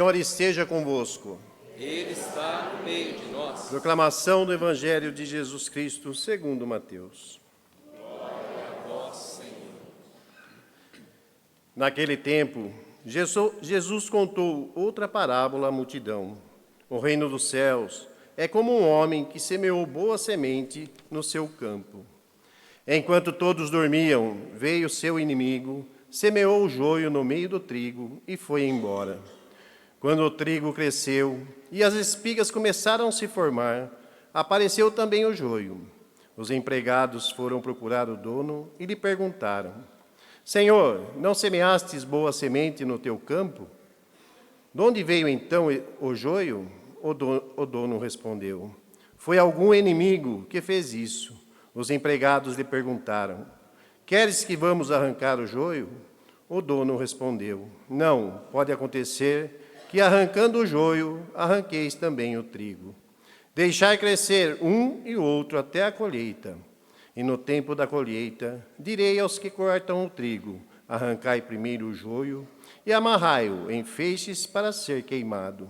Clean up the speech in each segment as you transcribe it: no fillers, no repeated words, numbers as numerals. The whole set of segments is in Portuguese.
Senhor esteja convosco. Ele está no meio de nós. Proclamação do Evangelho de Jesus Cristo segundo Mateus. Glória a vós, Senhor. Naquele tempo, Jesus contou outra parábola à multidão. O reino dos céus é como um homem que semeou boa semente no seu campo. Enquanto todos dormiam, veio seu inimigo, semeou o joio no meio do trigo e foi embora. Quando o trigo cresceu e as espigas começaram a se formar, apareceu também o joio. Os empregados foram procurar o dono e lhe perguntaram: Senhor, não semeastes boa semente no teu campo? De onde veio então o joio? O dono respondeu: Foi algum inimigo que fez isso. Os empregados lhe perguntaram: Queres que vamos arrancar o joio? O dono respondeu: Não, pode acontecer que arrancando o joio, arranqueis também o trigo. Deixai crescer um e outro até a colheita. E no tempo da colheita, direi aos que cortam o trigo: arrancai primeiro o joio e amarrai-o em feixes para ser queimado.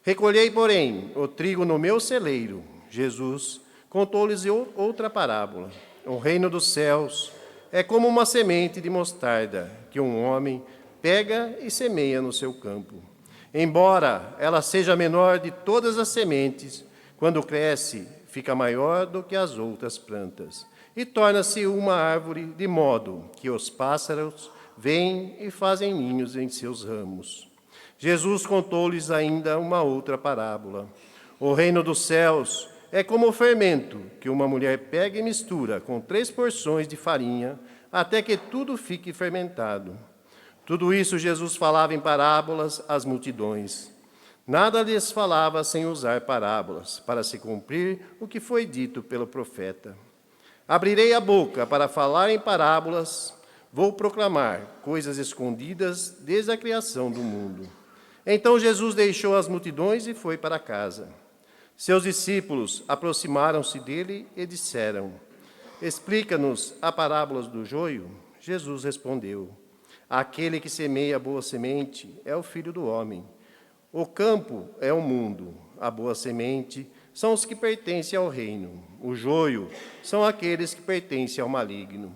Recolhei, porém, o trigo no meu celeiro. Jesus contou-lhes outra parábola. O reino dos céus é como uma semente de mostarda que um homem pega e semeia no seu campo. Embora ela seja a menor de todas as sementes, quando cresce, fica maior do que as outras plantas e torna-se uma árvore, de modo que os pássaros vêm e fazem ninhos em seus ramos. Jesus contou-lhes ainda uma outra parábola. O reino dos céus é como o fermento que uma mulher pega e mistura com 3 porções de farinha, até que tudo fique fermentado. Tudo isso Jesus falava em parábolas às multidões. Nada lhes falava sem usar parábolas, para se cumprir o que foi dito pelo profeta. Abrirei a boca para falar em parábolas, vou proclamar coisas escondidas desde a criação do mundo. Então Jesus deixou as multidões e foi para casa. Seus discípulos aproximaram-se dele e disseram: Explica-nos a parábola do joio. Jesus respondeu: Aquele que semeia a boa semente é o Filho do Homem. O campo é o mundo. A boa semente são os que pertencem ao reino. O joio são aqueles que pertencem ao maligno.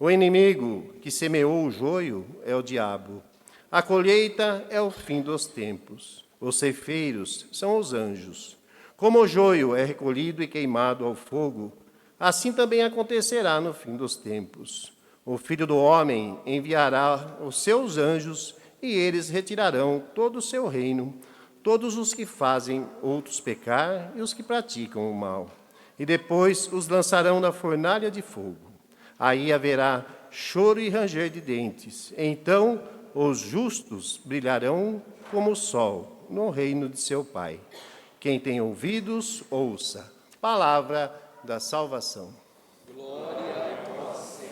O inimigo que semeou o joio é o diabo. A colheita é o fim dos tempos. Os ceifeiros são os anjos. Como o joio é recolhido e queimado ao fogo, assim também acontecerá no fim dos tempos. O Filho do Homem enviará os seus anjos e eles retirarão todo o seu reino, todos os que fazem outros pecar e os que praticam o mal. E depois os lançarão na fornalha de fogo. Aí haverá choro e ranger de dentes. Então os justos brilharão como o sol no reino de seu Pai. Quem tem ouvidos, ouça. Palavra da salvação. Glória a vós, Senhor.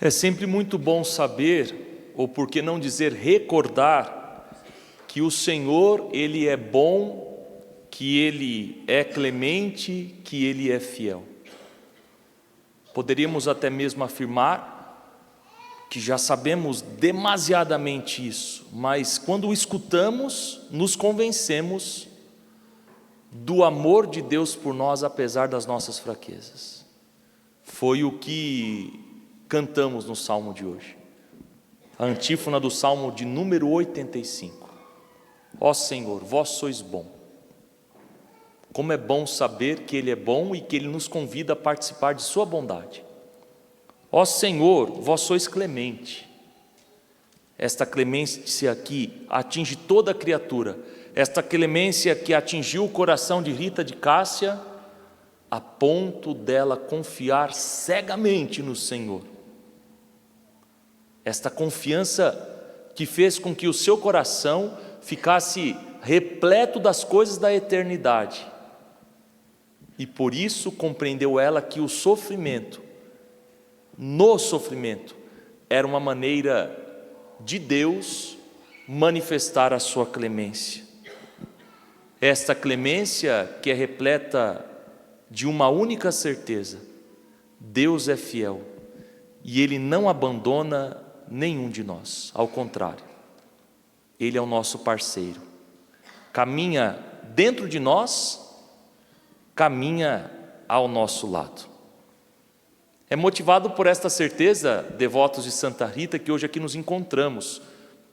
É sempre muito bom saber, ou por que não dizer recordar, que o Senhor, Ele é bom, que Ele é clemente, que Ele é fiel. Poderíamos até mesmo afirmar que já sabemos demasiadamente isso, mas quando o escutamos, nos convencemos do amor de Deus por nós, apesar das nossas fraquezas. Foi o que cantamos no Salmo de hoje. A antífona do Salmo de número 85. Ó Senhor, vós sois bom. Como é bom saber que Ele é bom e que Ele nos convida a participar de sua bondade. Ó Senhor, vós sois clemente. Esta clemência aqui atinge toda a criatura. Esta clemência que atingiu o coração de Rita de Cássia, a ponto dela confiar cegamente no Senhor. Esta confiança que fez com que o seu coração ficasse repleto das coisas da eternidade. E por isso compreendeu ela que o sofrimento, no sofrimento, era uma maneira de Deus manifestar a sua clemência. Esta clemência que é repleta de uma única certeza: Deus é fiel e Ele não abandona nenhum de nós, ao contrário, Ele é o nosso parceiro, caminha dentro de nós, caminha ao nosso lado. É motivado por esta certeza, devotos de Santa Rita, que hoje aqui nos encontramos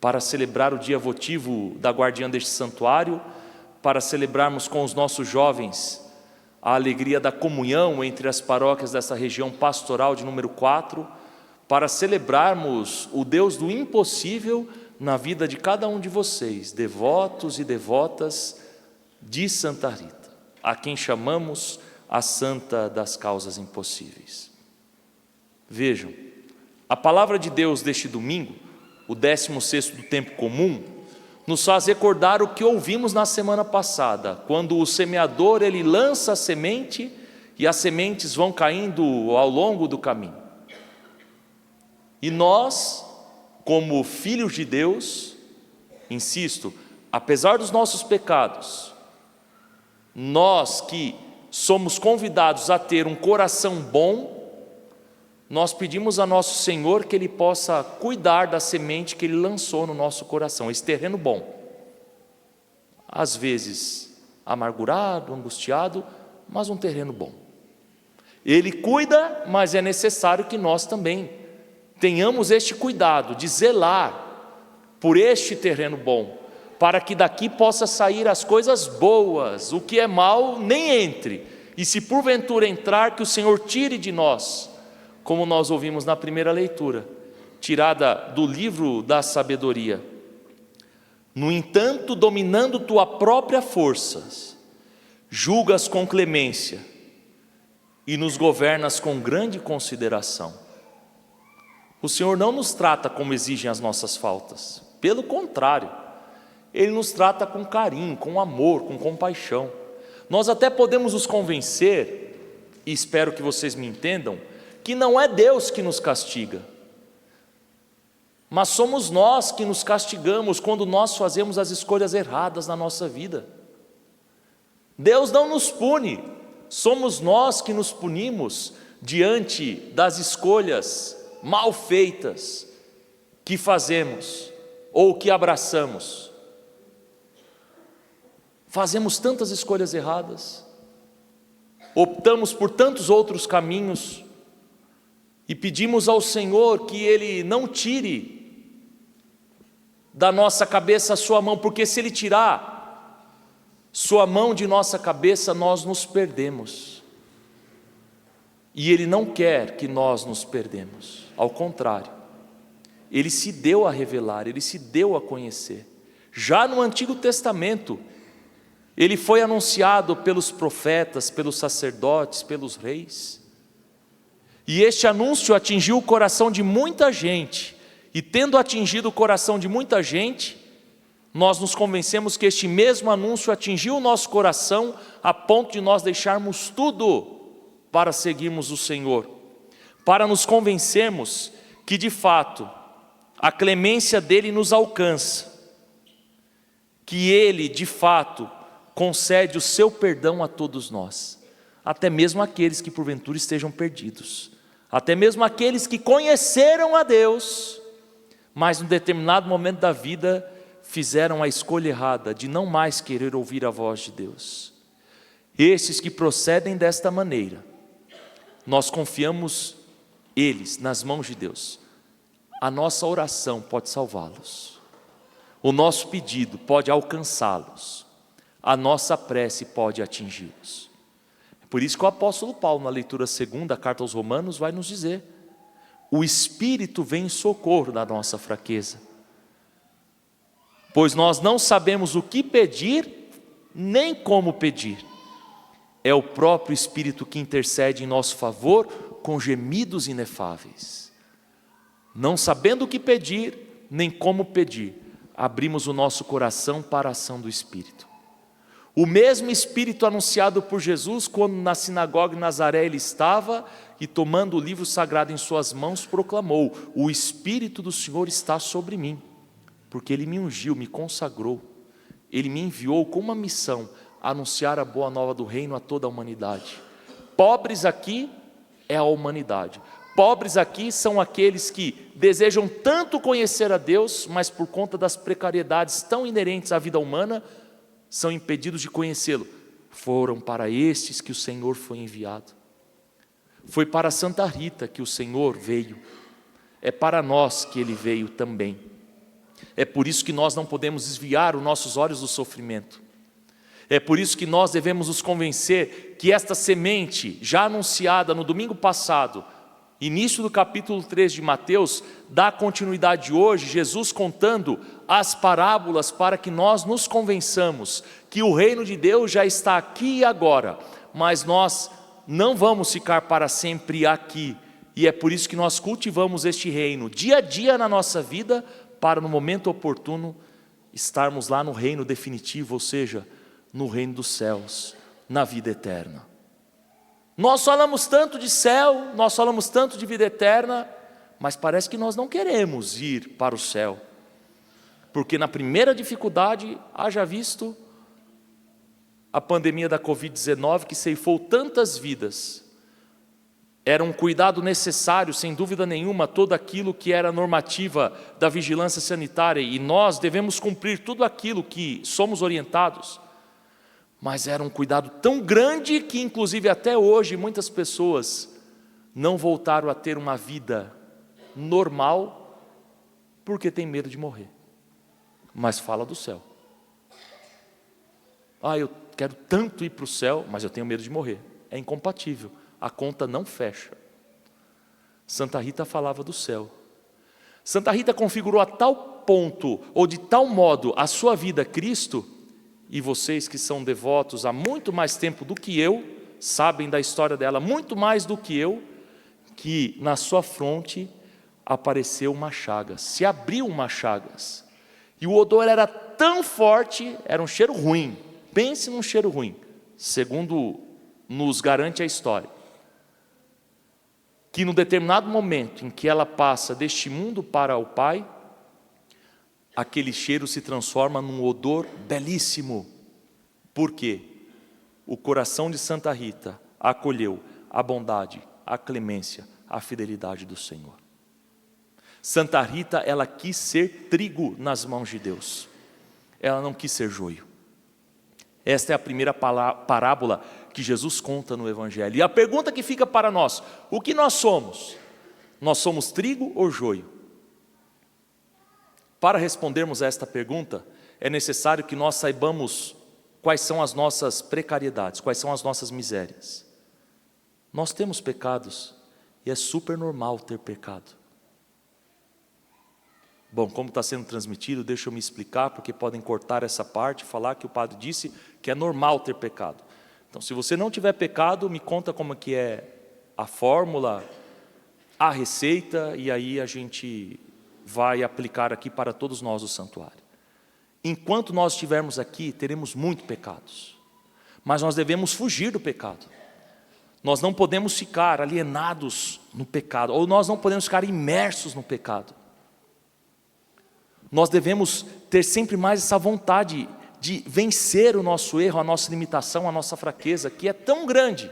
para celebrar o dia votivo da guardiã deste santuário, para celebrarmos com os nossos jovens a alegria da comunhão entre as paróquias dessa região pastoral de número 4, para celebrarmos o Deus do impossível na vida de cada um de vocês, devotos e devotas de Santa Rita, a quem chamamos a Santa das Causas Impossíveis. Vejam, a palavra de Deus deste domingo, o 16º do tempo comum, nos faz recordar o que ouvimos na semana passada, quando o semeador ele lança a semente e as sementes vão caindo ao longo do caminho. E nós, como filhos de Deus, insisto, apesar dos nossos pecados, nós que somos convidados a ter um coração bom, nós pedimos a nosso Senhor que Ele possa cuidar da semente que Ele lançou no nosso coração, esse terreno bom. Às vezes amargurado, angustiado, mas um terreno bom. Ele cuida, mas é necessário que nós também tenhamos este cuidado de zelar por este terreno bom, para que daqui possa sair as coisas boas, o que é mal nem entre, e se porventura entrar, que o Senhor tire de nós, como nós ouvimos na primeira leitura, tirada do livro da sabedoria. No entanto, dominando tua própria força, julgas com clemência e nos governas com grande consideração. O Senhor não nos trata como exigem as nossas faltas, pelo contrário, Ele nos trata com carinho, com amor, com compaixão. Nós até podemos nos convencer, e espero que vocês me entendam, que não é Deus que nos castiga, mas somos nós que nos castigamos quando nós fazemos as escolhas erradas na nossa vida. Deus não nos pune, somos nós que nos punimos diante das escolhas mal feitas que fazemos ou que abraçamos. Fazemos tantas escolhas erradas, optamos por tantos outros caminhos, e pedimos ao Senhor que Ele não tire da nossa cabeça a sua mão, porque se Ele tirar sua mão de nossa cabeça, nós nos perdemos. E Ele não quer que nós nos perdemos, ao contrário, Ele se deu a revelar, Ele se deu a conhecer. Já no Antigo Testamento, Ele foi anunciado pelos profetas, pelos sacerdotes, pelos reis. E este anúncio atingiu o coração de muita gente, e tendo atingido o coração de muita gente, nós nos convencemos que este mesmo anúncio atingiu o nosso coração a ponto de nós deixarmos tudo para seguirmos o Senhor, para nos convencermos que de fato a clemência dEle nos alcança, que Ele de fato concede o seu perdão a todos nós, até mesmo aqueles que porventura estejam perdidos, até mesmo aqueles que conheceram a Deus, mas em determinado momento da vida fizeram a escolha errada de não mais querer ouvir a voz de Deus. Esses que procedem desta maneira, nós confiamos eles nas mãos de Deus. A nossa oração pode salvá-los, o nosso pedido pode alcançá-los, a nossa prece pode atingi-los. Por isso que o apóstolo Paulo, na leitura 2ª carta aos Romanos, vai nos dizer: o Espírito vem em socorro da nossa fraqueza, pois nós não sabemos o que pedir, nem como pedir. É o próprio Espírito que intercede em nosso favor com gemidos inefáveis. Não sabendo o que pedir, nem como pedir, abrimos o nosso coração para a ação do Espírito. O mesmo Espírito anunciado por Jesus, quando na sinagoga em Nazaré ele estava, e tomando o livro sagrado em suas mãos, proclamou: o Espírito do Senhor está sobre mim, porque Ele me ungiu, me consagrou, Ele me enviou com uma missão, a anunciar a boa nova do reino a toda a humanidade. Pobres aqui é a humanidade. Pobres aqui são aqueles que desejam tanto conhecer a Deus, mas por conta das precariedades tão inerentes à vida humana, são impedidos de conhecê-lo. Foram para estes que o Senhor foi enviado. Foi para Santa Rita que o Senhor veio. É para nós que Ele veio também. É por isso que nós não podemos desviar os nossos olhos do sofrimento. É por isso que nós devemos nos convencer que esta semente, já anunciada no domingo passado, início do capítulo 3 de Mateus, dá continuidade hoje, Jesus contando as parábolas para que nós nos convençamos que o reino de Deus já está aqui e agora, mas nós não vamos ficar para sempre aqui, e é por isso que nós cultivamos este reino dia a dia na nossa vida, para no momento oportuno estarmos lá no reino definitivo, ou seja, no reino dos céus, na vida eterna. Nós falamos tanto de céu, nós falamos tanto de vida eterna, mas parece que nós não queremos ir para o céu, porque na primeira dificuldade, haja visto a pandemia da Covid-19 que ceifou tantas vidas, era um cuidado necessário, sem dúvida nenhuma, todo aquilo que era normativa da vigilância sanitária, e nós devemos cumprir tudo aquilo que somos orientados, mas era um cuidado tão grande que inclusive até hoje muitas pessoas não voltaram a ter uma vida normal porque tem medo de morrer. Mas fala do céu. Eu quero tanto ir para o céu, mas eu tenho medo de morrer. É incompatível, a conta não fecha. Santa Rita falava do céu. Santa Rita configurou a tal ponto, ou de tal modo, a sua vida a Cristo, e vocês que são devotos há muito mais tempo do que eu, sabem da história dela muito mais do que eu, que na sua fronte apareceu uma chagas, se abriu uma chagas, e o odor era tão forte, era um cheiro ruim, pense num cheiro ruim, segundo nos garante a história, que no determinado momento em que ela passa deste mundo para o Pai, aquele cheiro se transforma num odor belíssimo. Por quê? O coração de Santa Rita acolheu a bondade, a clemência, a fidelidade do Senhor. Santa Rita, ela quis ser trigo nas mãos de Deus. Ela não quis ser joio. Esta é a primeira parábola que Jesus conta no Evangelho. E a pergunta que fica para nós: o que nós somos? Nós somos trigo ou joio? Para respondermos a esta pergunta, é necessário que nós saibamos quais são as nossas precariedades, quais são as nossas misérias. Nós temos pecados e é super normal ter pecado. Bom, como está sendo transmitido, deixa eu me explicar, porque podem cortar essa parte e falar que o padre disse que é normal ter pecado. Então, se você não tiver pecado, me conta como que é a fórmula, a receita, e aí a gente vai aplicar aqui para todos nós o santuário. Enquanto nós estivermos aqui, teremos muitos pecados, mas nós devemos fugir do pecado. Nós não podemos ficar alienados no pecado, ou nós não podemos ficar imersos no pecado. Nós devemos ter sempre mais essa vontade de vencer o nosso erro, a nossa limitação, a nossa fraqueza, que é tão grande.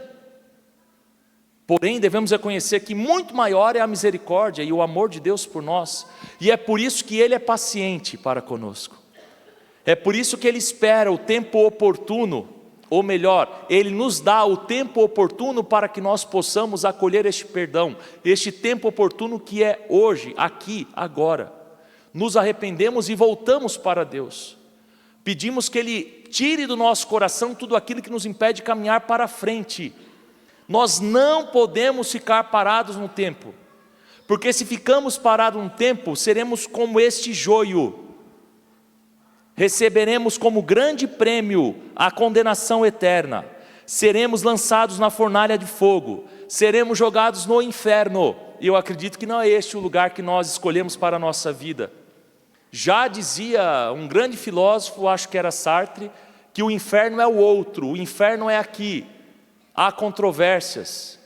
Porém, devemos reconhecer que muito maior é a misericórdia e o amor de Deus por nós, e é por isso que Ele é paciente para conosco. É por isso que Ele espera o tempo oportuno, ou melhor, Ele nos dá o tempo oportuno para que nós possamos acolher este perdão, este tempo oportuno que é hoje, aqui, agora. Nos arrependemos e voltamos para Deus. Pedimos que Ele tire do nosso coração tudo aquilo que nos impede de caminhar para frente. Nós não podemos ficar parados no tempo, porque se ficamos parados no tempo, seremos como este joio. Receberemos como grande prêmio a condenação eterna. Seremos lançados na fornalha de fogo. Seremos jogados no inferno. E eu acredito que não é este o lugar que nós escolhemos para a nossa vida. Já dizia um grande filósofo, acho que era Sartre, que o inferno é o outro, o inferno é aqui. Há controvérsias,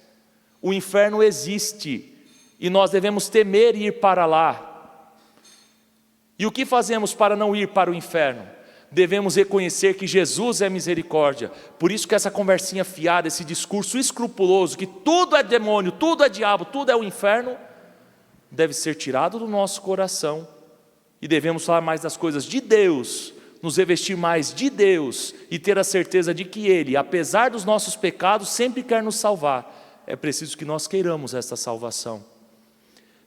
o inferno existe e nós devemos temer ir para lá. E o que fazemos para não ir para o inferno? Devemos reconhecer que Jesus é misericórdia. Por isso que essa conversinha fiada, esse discurso escrupuloso, que tudo é demônio, tudo é diabo, tudo é o inferno, deve ser tirado do nosso coração. E devemos falar mais das coisas de Deus, nos revestir mais de Deus e ter a certeza de que Ele, apesar dos nossos pecados, sempre quer nos salvar. É preciso que nós queiramos esta salvação.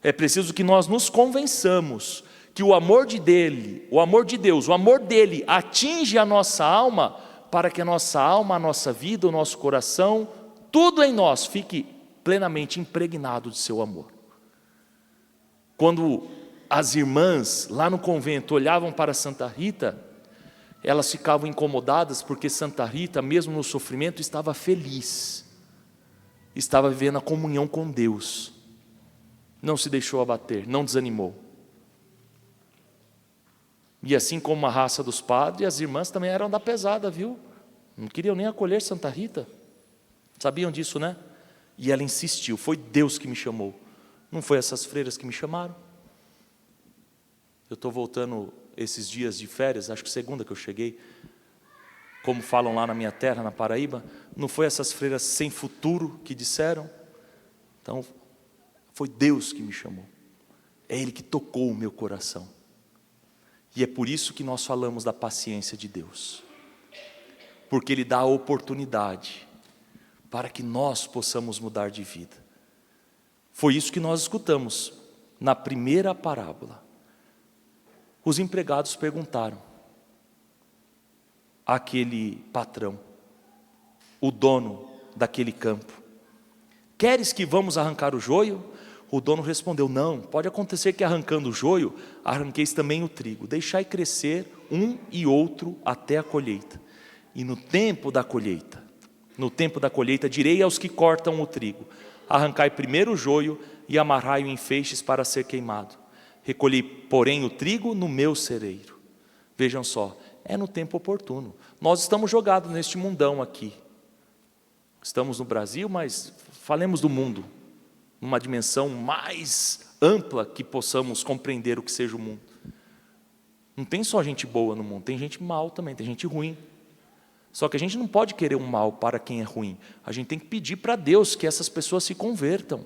É preciso que nós nos convençamos que o amor de Deus, o amor dele atinge a nossa alma, para que a nossa alma, a nossa vida, o nosso coração, tudo em nós fique plenamente impregnado de seu amor. Quando as irmãs lá no convento olhavam para Santa Rita, elas ficavam incomodadas porque Santa Rita, mesmo no sofrimento, estava feliz, estava vivendo a comunhão com Deus, não se deixou abater, não desanimou. E assim como a raça dos padres, as irmãs também eram da pesada, viu? Não queriam nem acolher Santa Rita, sabiam disso, né? E ela insistiu, foi Deus que me chamou, não foi essas freiras que me chamaram. Eu estou voltando esses dias de férias, acho que segunda que eu cheguei, como falam lá na minha terra, na Paraíba, não foi essas freiras sem futuro que disseram? Então, foi Deus que me chamou, é Ele que tocou o meu coração. E é por isso que nós falamos da paciência de Deus, porque Ele dá a oportunidade para que nós possamos mudar de vida. Foi isso que nós escutamos na primeira parábola. Os empregados perguntaram àquele patrão, o dono daquele campo: queres que vamos arrancar o joio? O dono respondeu: não, pode acontecer que arrancando o joio, arranqueis também o trigo. Deixai crescer um e outro até a colheita. E no tempo da colheita, direi aos que cortam o trigo: arrancai primeiro o joio e amarrai-o em feixes para ser queimado. Recolhi, porém, o trigo no meu cereiro. Vejam só, é no tempo oportuno. Nós estamos jogados neste mundão aqui. Estamos no Brasil, mas falemos do mundo, numa dimensão mais ampla que possamos compreender o que seja o mundo. Não tem só gente boa no mundo, tem gente mal também, tem gente ruim. Só que a gente não pode querer um mal para quem é ruim. A gente tem que pedir para Deus que essas pessoas se convertam.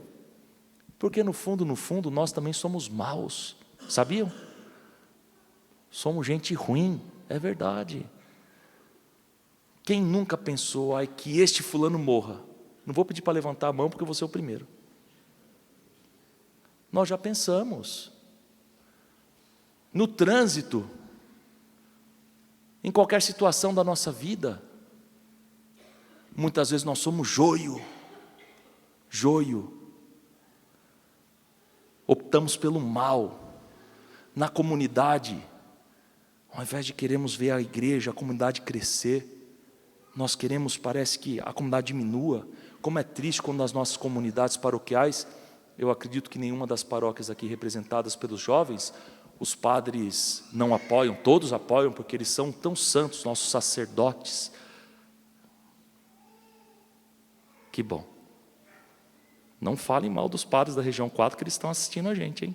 Porque no fundo, nós também somos maus, sabiam? Somos gente ruim, é verdade. Quem nunca pensou, ai, que este fulano morra? Não vou pedir para levantar a mão porque eu vou ser o primeiro. Nós já pensamos. No trânsito, em qualquer situação da nossa vida, muitas vezes nós somos joio. Optamos pelo mal. Na comunidade, ao invés de queremos ver a igreja, a comunidade crescer, nós queremos, parece que a comunidade diminua. Como é triste quando nas nossas comunidades paroquiais, eu acredito que nenhuma das paróquias aqui representadas pelos jovens, os padres não apoiam, todos apoiam, porque eles são tão santos, nossos sacerdotes. Que bom. Não falem mal dos padres da região 4, que eles estão assistindo a gente, hein?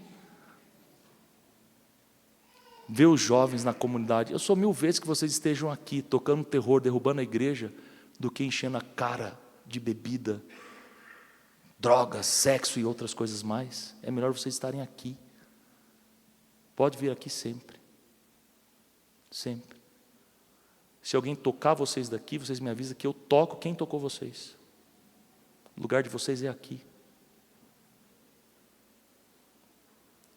Ver os jovens na comunidade. Eu sou 1000 vezes que vocês estejam aqui, tocando terror, derrubando a igreja, do que enchendo a cara de bebida, drogas, sexo e outras coisas mais. É melhor vocês estarem aqui. Pode vir aqui sempre. Sempre. Se alguém tocar vocês daqui, vocês me avisam que eu toco quem tocou vocês. O lugar de vocês é aqui.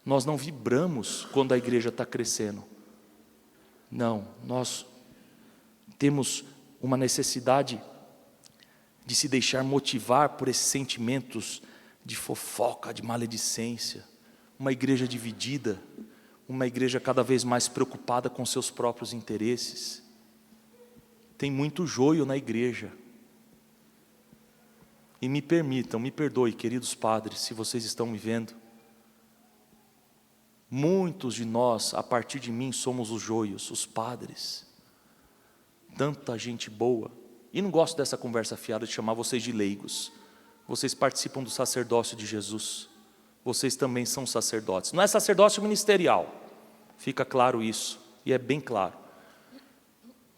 Nós não vibramos quando a igreja está crescendo. Não, nós temos uma necessidade de se deixar motivar por esses sentimentos de fofoca, de maledicência. Uma igreja dividida, uma igreja cada vez mais preocupada com seus próprios interesses. Tem muito joio na igreja. E me perdoe, queridos padres, se vocês estão me vendo. Muitos de nós, a partir de mim, somos os joios, os padres. Tanta gente boa. E não gosto dessa conversa fiada de chamar vocês de leigos. Vocês participam do sacerdócio de Jesus. Vocês também são sacerdotes. Não é sacerdócio ministerial. Fica claro isso. E é bem claro.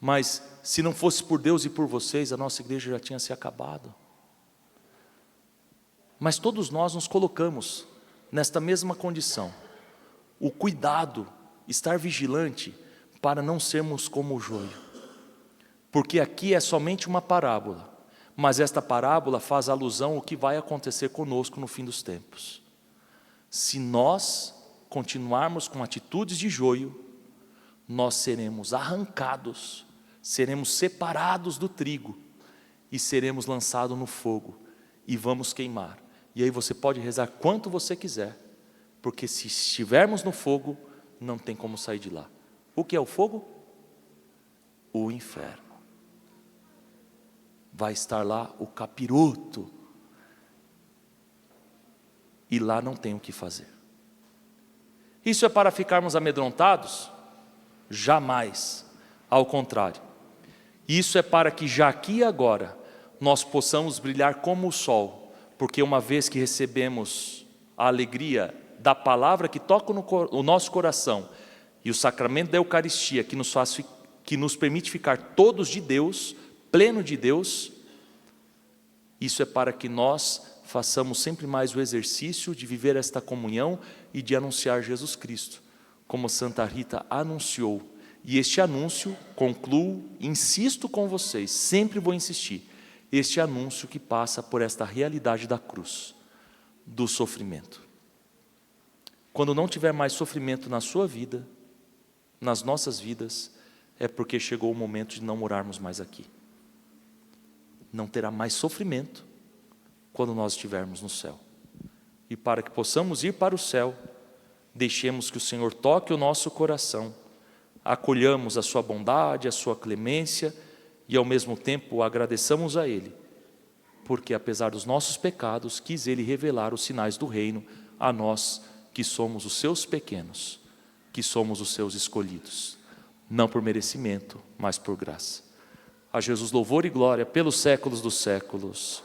Mas se não fosse por Deus e por vocês, a nossa igreja já tinha se acabado. Mas todos nós nos colocamos nesta mesma condição. O cuidado, estar vigilante para não sermos como o joio. Porque aqui é somente uma parábola, mas esta parábola faz alusão ao que vai acontecer conosco no fim dos tempos. Se nós continuarmos com atitudes de joio, nós seremos arrancados, seremos separados do trigo e seremos lançados no fogo e vamos queimar. E aí você pode rezar quanto você quiser, porque se estivermos no fogo, não tem como sair de lá. O que é o fogo? O inferno. Vai estar lá o capiroto. E lá não tem o que fazer. Isso é para ficarmos amedrontados? Jamais. Ao contrário. Isso é para que já aqui e agora nós possamos brilhar como o sol, porque uma vez que recebemos a alegria da palavra que toca o nosso coração e o sacramento da Eucaristia que nos permite ficar todos de Deus, pleno de Deus, isso é para que nós façamos sempre mais o exercício de viver esta comunhão e de anunciar Jesus Cristo, como Santa Rita anunciou. E este anúncio, concluo, insisto com vocês, sempre vou insistir, este anúncio que passa por esta realidade da cruz, do sofrimento. Quando não tiver mais sofrimento na sua vida, nas nossas vidas, é porque chegou o momento de não morarmos mais aqui. Não terá mais sofrimento quando nós estivermos no céu. E para que possamos ir para o céu, deixemos que o Senhor toque o nosso coração, acolhamos a sua bondade, a sua clemência e ao mesmo tempo agradeçamos a Ele, porque apesar dos nossos pecados, quis Ele revelar os sinais do reino a nós que somos os seus pequenos, que somos os seus escolhidos, não por merecimento, mas por graça. A Jesus louvor e glória pelos séculos dos séculos.